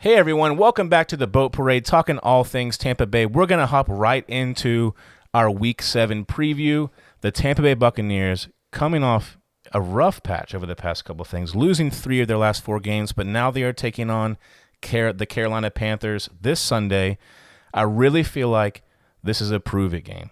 Hey everyone, welcome back to the Boat Parade, talking all things Tampa Bay. We're going to hop right into our Week 7 preview. The Tampa Bay Buccaneers coming off a rough patch over the past couple of things, losing 3 of their last 4 games, but now they are taking on the Carolina Panthers this Sunday. I really feel like this is a prove-it game.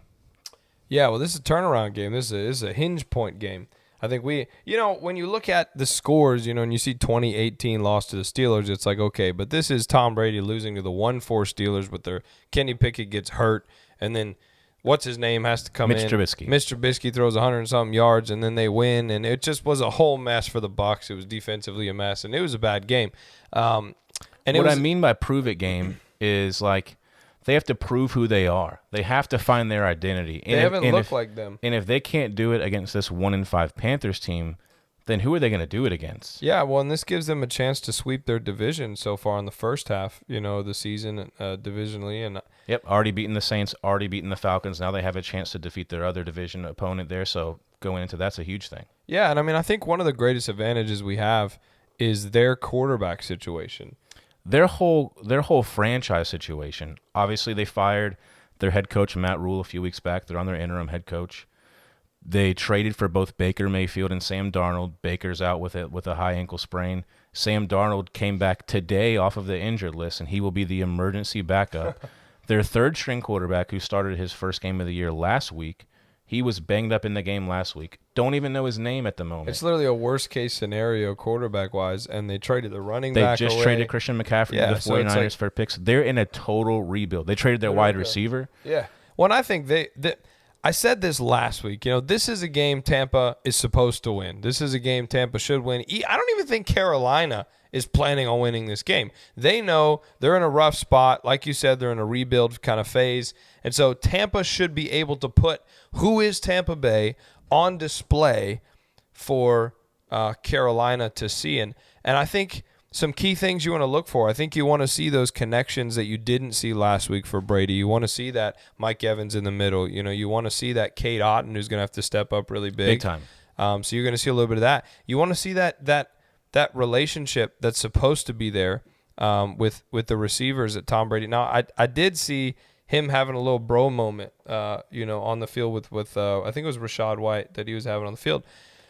Yeah, well, this is a turnaround game. This is a hinge point game. I think when you look at the scores, and you see 2018 loss to the Steelers, it's like, okay, but this is Tom Brady losing to the 1-4 Steelers, but their Kenny Pickett gets hurt, and then what's his name has to come in. Mitch Trubisky. Mitch Trubisky throws 100-something yards, and then they win, and it just was a whole mess for the Bucs. It was defensively a mess, and it was a bad game. I mean by prove-it game is like, they have to prove who they are. They have to find their identity. They haven't looked like them. And if they can't do it against this 1-5 Panthers team, then who are they going to do it against? Yeah, well, and this gives them a chance to sweep their division so far in the first half, of the season divisionally. And already beaten the Saints, already beaten the Falcons. Now they have a chance to defeat their other division opponent there. So going into that's a huge thing. Yeah, and I think one of the greatest advantages we have is their quarterback situation. Their whole franchise situation. Obviously, they fired their head coach, Matt Rhule, a few weeks back. They're on their interim head coach. They traded for both Baker Mayfield and Sam Darnold. Baker's out with a high ankle sprain. Sam Darnold came back today off of the injured list, and he will be the emergency backup. Their third-string quarterback, who started his first game of the year last week, he was banged up in the game last week. Don't even know his name at the moment. It's literally a worst-case scenario quarterback-wise, and they traded the running back away. They just traded Christian McCaffrey to the 49ers for picks. They're in a total rebuild. They traded their wide receiver. Yeah. Well, and I think I said this last week. This is a game Tampa is supposed to win. This is a game Tampa should win. I don't even think Carolina is planning on winning this game. They know they're in a rough spot. Like you said, they're in a rebuild kind of phase. And so Tampa should be able to put who is Tampa Bay on display for Carolina to see. And I think some key things you want to look for. I think you want to see those connections that you didn't see last week for Brady. You want to see that Mike Evans in the middle. You want to see that Cade Otton, who's going to have to step up really big. Big time. So you're going to see a little bit of that. You want to see that relationship that's supposed to be there with the receivers at Tom Brady. Now, I did see him having a little bro moment, on the field with I think it was Rachaad White that he was having on the field.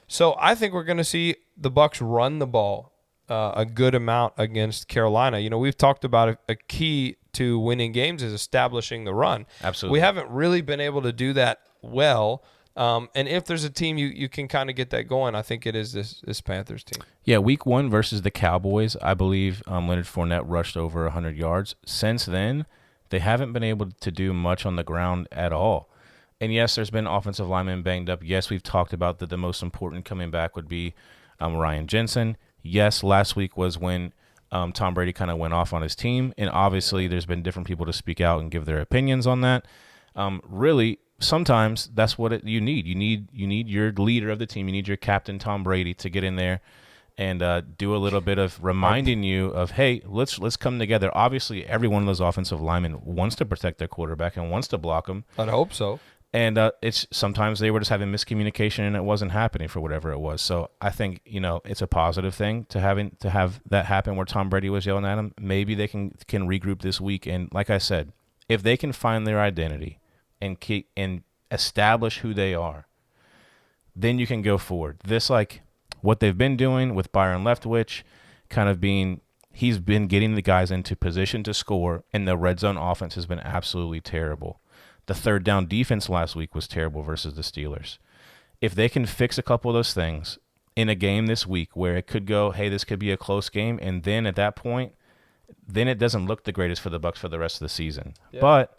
So I think we're going to see the Bucs run the ball a good amount against Carolina. We've talked about a key to winning games is establishing the run. Absolutely. We haven't really been able to do that well. And if there's a team you can kind of get that going, I think it is this Panthers team. Yeah, Week 1 versus the Cowboys, I believe Leonard Fournette rushed over 100 yards. Since then, they haven't been able to do much on the ground at all. And yes, there's been offensive linemen banged up. Yes, we've talked about that the most important coming back would be Ryan Jensen. Yes, last week was when Tom Brady kind of went off on his team. And obviously, there's been different people to speak out and give their opinions on that. Really, sometimes that's what you need. You need your leader of the team. You need your captain, Tom Brady, to get in there and do a little bit of reminding you of, hey, let's come together. Obviously, every one of those offensive linemen wants to protect their quarterback and wants to block him. I'd hope so. And it's sometimes they were just having miscommunication and it wasn't happening for whatever it was. So I think it's a positive thing to have that happen where Tom Brady was yelling at him. Maybe they can regroup this week. And like I said, if they can find their identity and establish who they are, then you can go forward. This what they've been doing with Byron Leftwich, he's been getting the guys into position to score, and the red zone offense has been absolutely terrible. The third down defense last week was terrible versus the Steelers. If they can fix a couple of those things in a game this week where it could go, hey, this could be a close game, and then at that point, then it doesn't look the greatest for the Bucs for the rest of the season. Yeah. But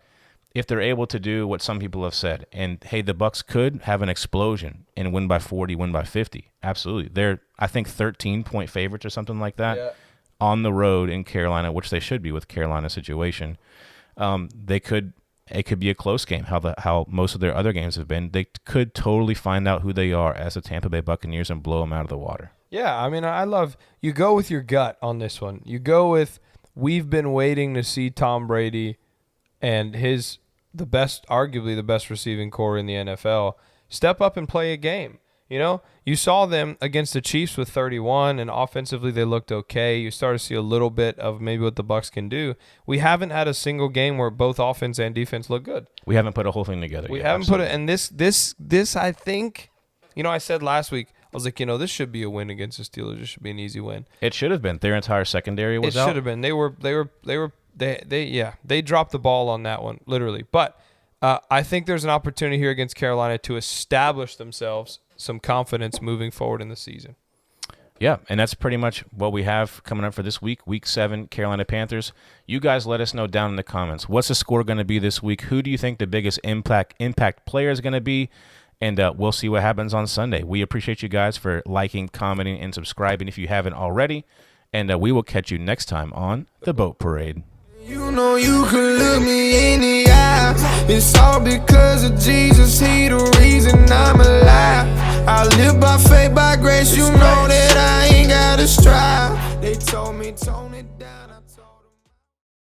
if they're able to do what some people have said, and hey, the Bucs could have an explosion and win by 40, win by 50. Absolutely. They're, I think, 13-point favorites or something like that on the road in Carolina, which they should be with Carolina's situation. It could be a close game, how most of their other games have been. They could totally find out who they are as the Tampa Bay Buccaneers and blow them out of the water. Yeah, I love you go with your gut on this one. You go with we've been waiting to see Tom Brady and arguably the best receiving core in the NFL step up and play a game. You know, you saw them against the Chiefs with 31, and offensively they looked okay. You start to see a little bit of maybe what the Bucs can do. We haven't had a single game where both offense and defense look good. We haven't put a whole thing together. We haven't put it, and this I think, I said last week, I was like, this should be a win against the Steelers. This should be an easy win. It should have been. Their entire secondary was out. It should have been. They dropped the ball on that one, literally. But I think there's an opportunity here against Carolina to establish themselves some confidence moving forward in the season. Yeah, and that's pretty much what we have coming up for this week, Week 7, Carolina Panthers. You guys let us know down in the comments. What's the score going to be this week? Who do you think the biggest impact player is going to be? And we'll see what happens on Sunday. We appreciate you guys for liking, commenting, and subscribing if you haven't already. And we will catch you next time on The Boat Parade. You know you can look me in the eye. It's all because of Jesus. He the reason I'm alive. I live by faith, by grace. You know that I ain't gotta strive. They told me tone it down. I told them